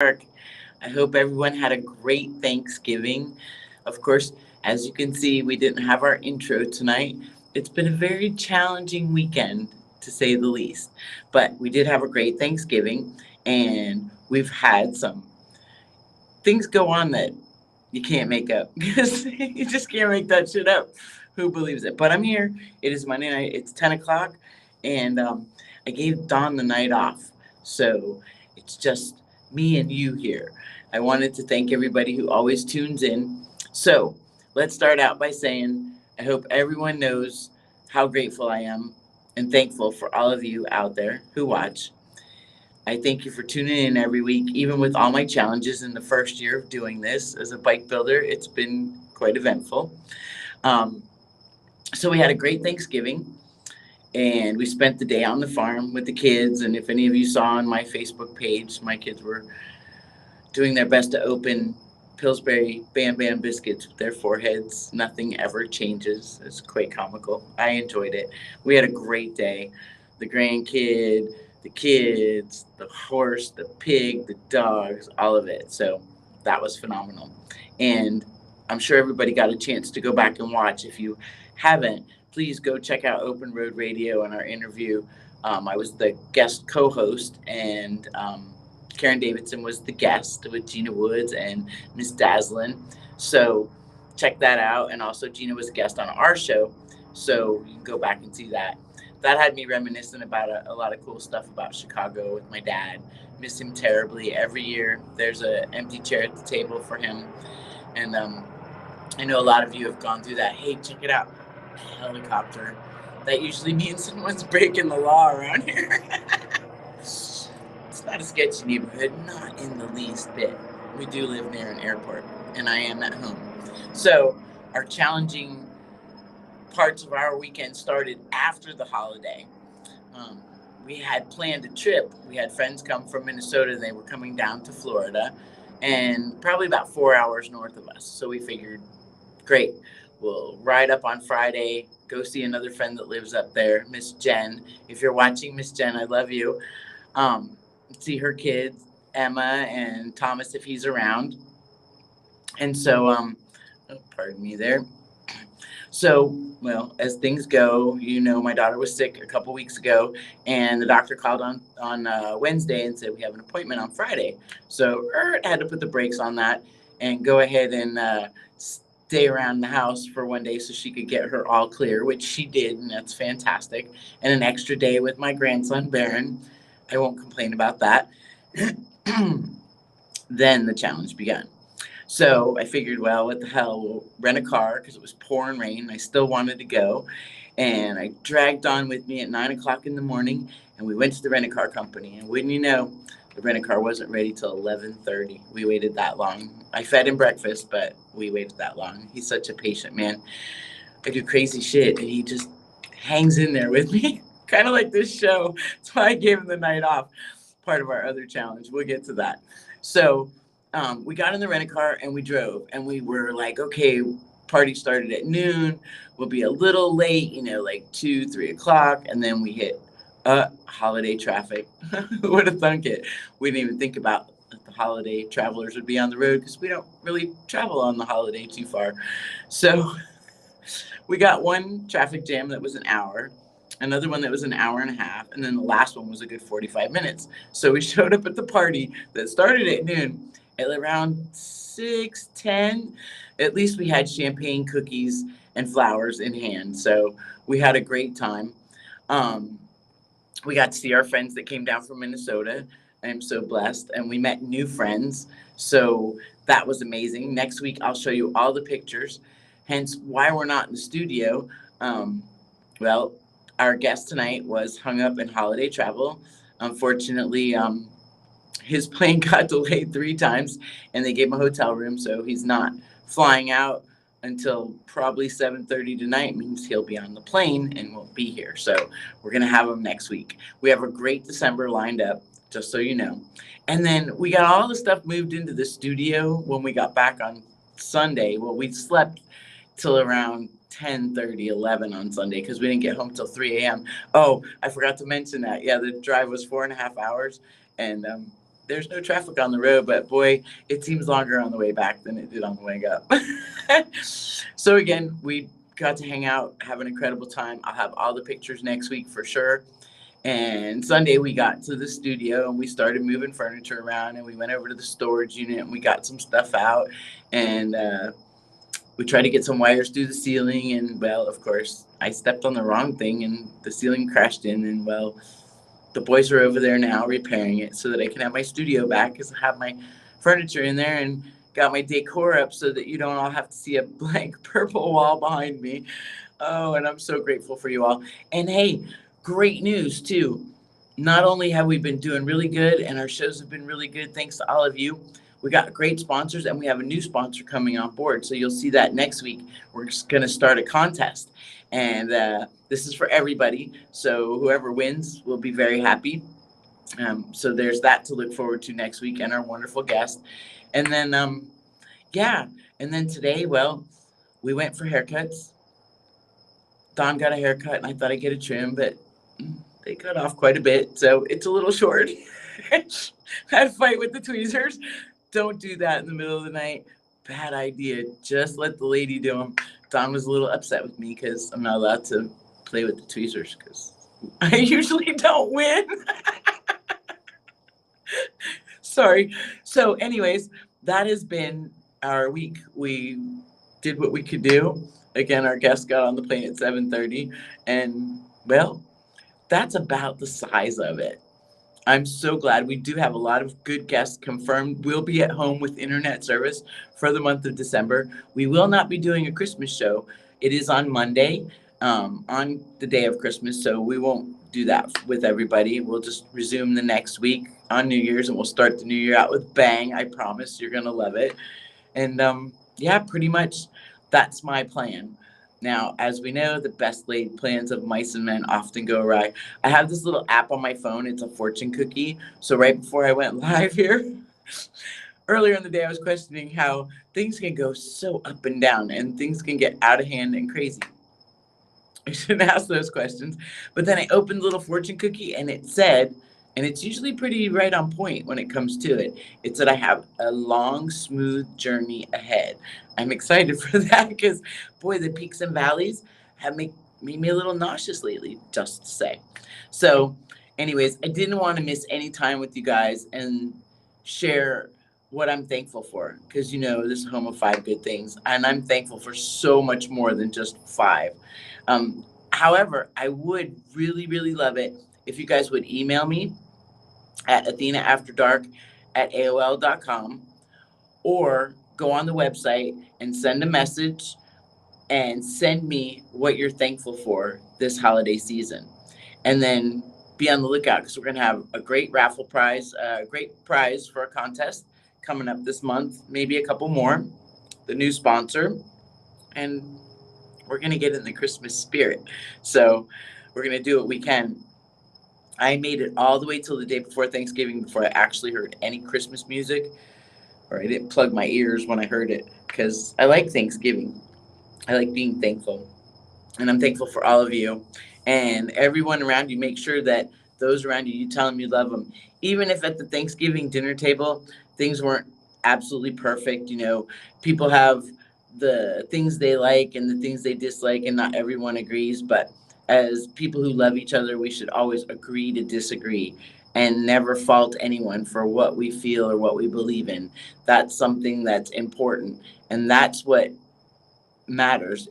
Park. I hope everyone had a great Thanksgiving. Of course, as you can see, we didn't have our intro tonight. It's been a very challenging weekend, to say the least. But we did have a great Thanksgiving, and we've had some things go on that you can't make up because you just can't make that shit up. Who believes it? But I'm here. It is Monday night. It's 10 o'clock, and I gave Dawn the night off. So it's just me and you here. I wanted to thank everybody who always tunes in. So let's start out by saying I hope everyone knows how grateful I am and thankful for all of you out there who watch. I thank you for tuning in every week, even with all my challenges in the first year of doing this as a bike builder. It's been quite eventful. Um, so we had a great Thanksgiving, and we spent the day on the farm with the kids. And if any of you saw on my Facebook page, my kids were doing their best to open Pillsbury Bam Bam biscuits with their foreheads. Nothing ever changes. It's quite comical. I enjoyed it. We had a great day. The grandkid, the kids, the horse, the pig, the dogs, all of it. So that was phenomenal. And I'm sure everybody got a chance to go back and watch. If you haven't, please go check out Open Road Radio and our interview. I was the guest co-host, and Karen Davidson was the guest with Gina Woods and Miss Daslin. So check that out. And also Gina was a guest on our show, so you can go back and see that. That had me reminiscing about a lot of cool stuff about Chicago with my dad. Miss him terribly. Every year there's an empty chair at the table for him. And I know a lot of you have gone through that. Hey, check it out. A helicopter. That usually means someone's breaking the law around here. It's not a sketchy neighborhood, not in the least bit. We do live near an airport, and I am at home. So our challenging parts of our weekend started after the holiday. Um, we had planned a trip. We had friends come from Minnesota, and they were coming down to Florida, and probably about 4 hours north of us. So we figured, great, we'll ride up on Friday, go see another friend that lives up there, Miss Jen. If you're watching, Miss Jen, I love you. Um, See her kids, Emma and Thomas, if he's around. And so, oh, pardon me there. So, well, as things go, my daughter was sick a couple weeks ago, and the doctor called on Wednesday and said we have an appointment on Friday. So, I had to put the brakes on that and go ahead and stay around the house for one day so she could get her all clear, which she did, and that's fantastic. And an extra day with my grandson, Baron. I won't complain about that. Then the challenge began. So I figured, well, what the hell, we'll rent a car because it was pouring rain. I still wanted to go. And I dragged on with me at 9 o'clock in the morning, and we went to the rent-a-car company. And wouldn't you know, the rent-a-car wasn't ready till 11:30. We waited that long. I fed him breakfast, but we waited that long. He's such a patient man. I do crazy shit, and he just hangs in there with me, kind of like this show. That's why I gave him the night off. Part of our other challenge. We'll get to that. So we got in the rent-a-car and we drove, and we were like, okay, party started at noon. We'll be a little late, like 2, 3 o'clock. And then we hit holiday traffic. Who would have thunk it? We didn't even think about that the holiday travelers would be on the road because we don't really travel on the holiday too far. So we got one traffic jam that was an hour, another one that was an hour and a half, and then the last one was a good 45 minutes. So we showed up at the party that started at noon. At around 6:10, at least we had champagne, cookies, and flowers in hand. So we had a great time. We got to see our friends that came down from Minnesota. I'm so blessed. And we met new friends. So that was amazing. Next week, I'll show you all the pictures. Hence, why we're not in the studio. Well, our guest tonight was hung up in holiday travel. Unfortunately, his plane got delayed 3 times, and they gave him a hotel room, so he's not flying out until probably 7:30 tonight. Means he'll be on the plane and won't be here. So we're going to have him next week. We have a great December lined up, just so you know. And then we got all the stuff moved into the studio when we got back on Sunday. Well, we slept till around 10:30, 11 on Sunday because we didn't get home till 3 a.m. Oh, I forgot to mention that. Yeah, the drive was 4.5 hours, and there's no traffic on the road, but boy, it seems longer on the way back than it did on the way up. So again, we got to hang out, have an incredible time. I'll have all the pictures next week for sure. And Sunday we got to the studio and we started moving furniture around and we went over to the storage unit and we got some stuff out and we tried to get some wires through the ceiling and well, of course, I stepped on the wrong thing and the ceiling crashed in and well, the boys are over there now repairing it so that I can have my studio back because I have my furniture in there and got my decor up so that you don't all have to see a blank purple wall behind me. Oh, and I'm so grateful for you all. And hey, great news too. Not only have we been doing really good and our shows have been really good thanks to all of you, we got great sponsors and we have a new sponsor coming on board. So you'll see that next week. We're just going to start a contest. And this is for everybody. So whoever wins will be very happy. So there's that to look forward to next week and our wonderful guest. And then, yeah. And then today, well, we went for haircuts. Don got a haircut and I thought I'd get a trim, but they cut off quite a bit. So it's a little short. Had a fight with the tweezers. Don't do that in the middle of the night. Bad idea. Just let the lady do them. Don was a little upset with me because I'm not allowed to play with the tweezers because I usually don't win. Sorry. So anyways, that has been our week. We did what we could do. Again, our guest got on the plane at 7:30 and well, that's about the size of it. I'm so glad we do have a lot of good guests confirmed. We'll be at home with internet service for the month of December. We will not be doing a Christmas show. It is on Monday, on the day of Christmas, so we won't do that with everybody. We'll just resume the next week on New Year's, and we'll start the new year out with bang. I promise you're gonna love it. And yeah, pretty much that's my plan. Now, as we know, the best laid plans of mice and men often go awry. I have this little app on my phone. It's a fortune cookie. So right before I went live here, earlier in the day, I was questioning how things can go so up and down and things can get out of hand and crazy. I shouldn't ask those questions. But then I opened the little fortune cookie and it said, and it's usually pretty right on point when it comes to it. It said I have a long, smooth journey ahead. I'm excited for that because, boy, the peaks and valleys have made me a little nauseous lately, just to say. So, anyways, I didn't want to miss any time with you guys and share what I'm thankful for because, you know, this is home of five good things. And I'm thankful for so much more than just five. However, I would really, really love it if you guys would email me at athenaafterdark@aol.com or go on the website and send a message and send me what you're thankful for this holiday season. And then be on the lookout because we're going to have a great raffle prize, a great prize for a contest coming up this month, maybe a couple more, the new sponsor. And we're going to get in the Christmas spirit. So we're going to do what we can. I made it all the way till the day before Thanksgiving before I actually heard any Christmas music, or I didn't plug my ears when I heard it because I like Thanksgiving. I like being thankful. And I'm thankful for all of you and everyone around you. Make sure that those around you, you tell them you love them. Even if at the Thanksgiving dinner table, things weren't absolutely perfect. You know, people have the things they like and the things they dislike, and not everyone agrees. But as people who love each other, we should always agree to disagree and never fault anyone for what we feel or what we believe in. That's something that's important. And that's what matters.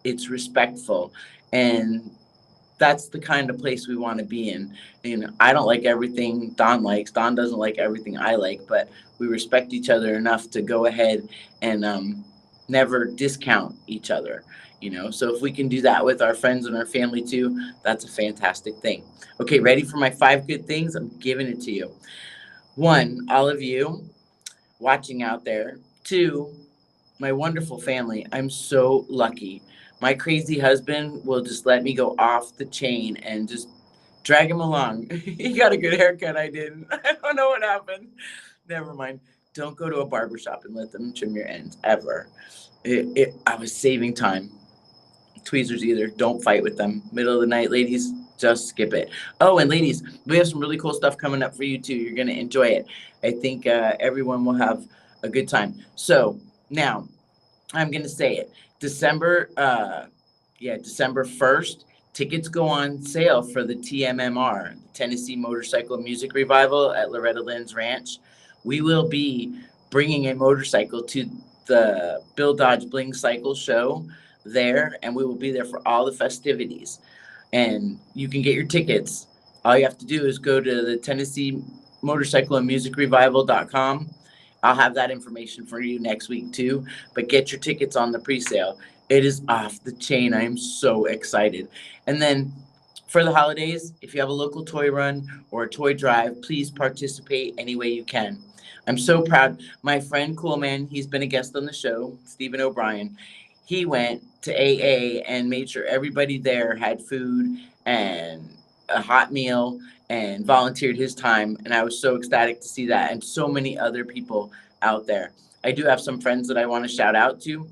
It's respectful, and that's the kind of place we want to be in. You know, I don't like everything Don likes. Don doesn't like everything I like, but we respect each other enough to go ahead and never discount each other. You know, so if we can do that with our friends and our family too, that's a fantastic thing. Okay, ready for my five good things? I'm giving it to you. One, all of you watching out there. Two, my wonderful family. I'm so lucky. My crazy husband will just let me go off the chain and just drag him along. He got a good haircut. I didn't. I don't know what happened. Never mind. Don't go to a barber shop and let them trim your ends ever. I was saving time. Tweezers either. Don't fight with them. Middle of the night, ladies. Just skip it. Oh, and ladies, we have some really cool stuff coming up for you too. You're going to enjoy it. I think everyone will have a good time. So now I'm going to say it. December 1st, tickets go on sale for the TMMR, Tennessee Motorcycle Music Revival at Loretta Lynn's Ranch. We will be bringing a motorcycle to the Bill Dodge Bling Cycle Show there, and we will be there for all the festivities. And you can get your tickets. All you have to do is go to the Tennessee Motorcycle and Music Revival.com. I'll have that information for you next week too, but get your tickets on the pre-sale. It is off the chain. I am so excited. And then for the holidays, if you have a local toy run or a toy drive, please participate any way you can. I'm so proud. My friend Coolman, he's been a guest on the show, Stephen O'Brien. He went to AA and made sure everybody there had food and a hot meal and volunteered his time. And I was so ecstatic to see that, and so many other people out there. I do have some friends that I want to shout out to.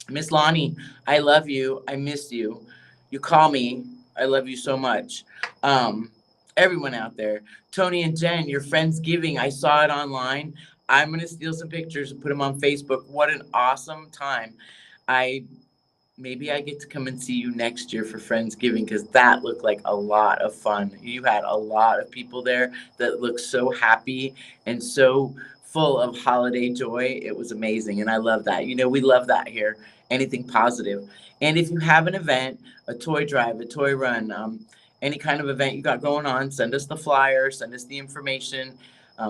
Miss Lonnie, I love you. I miss you. You call me. I love you so much. Um, Everyone out there. Tony and Jen, your Friendsgiving. I saw it online. I'm going to steal some pictures and put them on Facebook. What an awesome time. I Maybe I get to come and see you next year for Friendsgiving, because that looked like a lot of fun. You had a lot of people there that looked so happy and so full of holiday joy. It was amazing, and I love that. We love that here. Anything positive. And if you have an event, a toy drive, a toy run, any kind of event you got going on, send us the flyer, send us the information.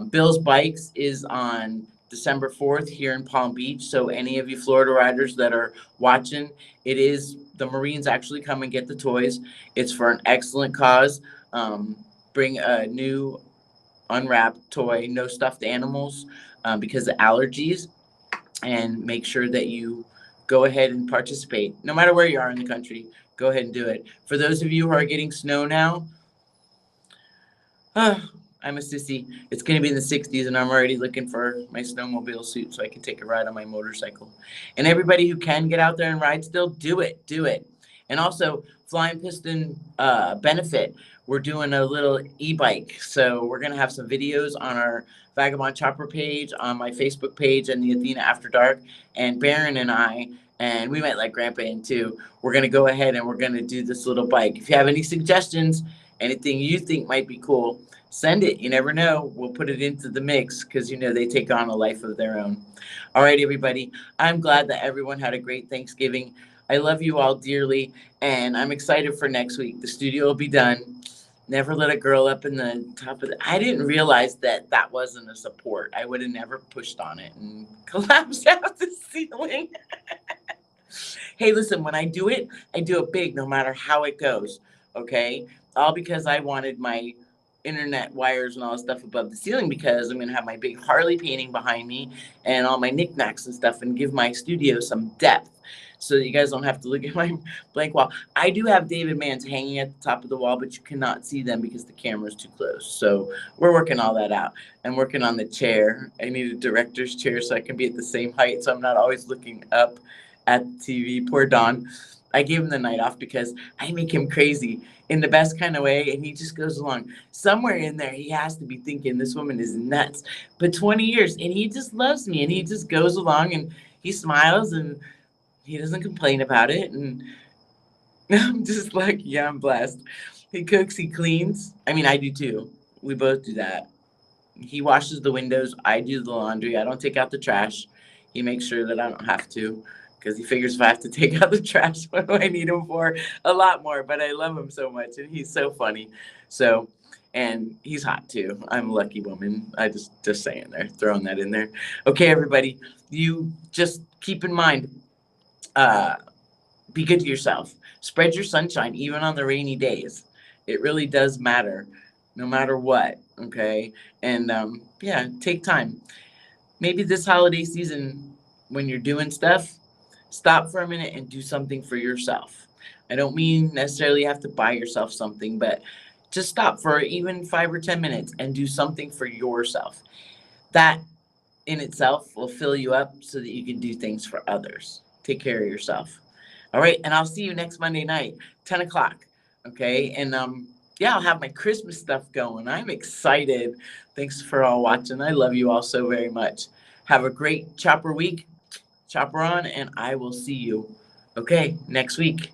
Bill's Bikes is on December 4th here in Palm Beach. So any of you Florida riders that are watching, it is the Marines actually come and get the toys. It's for an excellent cause. Bring a new unwrapped toy, no stuffed animals, because of allergies, and make sure that you go ahead and participate. No matter where you are in the country, go ahead and do it. For those of you who are getting snow now, I'm a sissy. It's going to be in the 60s, and I'm already looking for my snowmobile suit so I can take a ride on my motorcycle. And everybody who can get out there and ride still, do it. Do it. And also, Flying Piston benefit, we're doing a little e-bike. So we're going to have some videos on our Vagabond Chopper page, on my Facebook page, and the Athena After Dark. And Baron and I, and we might let Grandpa in too, we're going to go ahead and we're going to do this little bike. If you have any suggestions, anything you think might be cool, send it. You never know. We'll put it into the mix, because they take on a life of their own. All right, everybody. I'm glad that everyone had a great Thanksgiving. I love you all dearly, and I'm excited for next week. The studio will be done. Never let a girl up in the top of I didn't realize that that wasn't a support. I would have never pushed on it and collapsed out the ceiling. Hey, listen, when I do it big, no matter how it goes. Okay? All because I wanted my internet wires and all that stuff above the ceiling, because I'm going to have my big Harley painting behind me and all my knickknacks and stuff, and give my studio some depth, so that you guys don't have to look at my blank wall. I do have David Mann's hanging at the top of the wall, but you cannot see them because the camera's too close. So we're working all that out. I'm working on the chair. I need a director's chair so I can be at the same height, so I'm not always looking up at the TV. Poor Don. I gave him the night off because I make him crazy in the best kind of way, and he just goes along. Somewhere in there, he has to be thinking this woman is nuts. But 20 years, and he just loves me, and he just goes along, and he smiles, and he doesn't complain about it. And I'm just like, yeah, I'm blessed. He cooks, he cleans. I mean, I do too. We both do that. He washes the windows. I do the laundry. I don't take out the trash. He makes sure that I don't have to, because he figures if I have to take out the trash, what do I need him for? A lot more. But I love him so much, and he's so funny. So, and he's hot too. I'm a lucky woman. I just saying there, throwing that in there. Okay, everybody, you just keep in mind, be good to yourself. Spread your sunshine, even on the rainy days. It really does matter, no matter what. Okay, and take time. Maybe this holiday season, when you're doing stuff, stop for a minute and do something for yourself. I don't mean necessarily you have to buy yourself something, but just stop for even 5 or 10 minutes and do something for yourself. That in itself will fill you up so that you can do things for others. Take care of yourself. All right, and I'll see you next Monday night, 10 o'clock. Okay. And yeah, I'll have my Christmas stuff going. I'm excited. Thanks for all watching. I love you all so very much. Have a great chopper week. Chopper on, and I will see you. Okay, next week.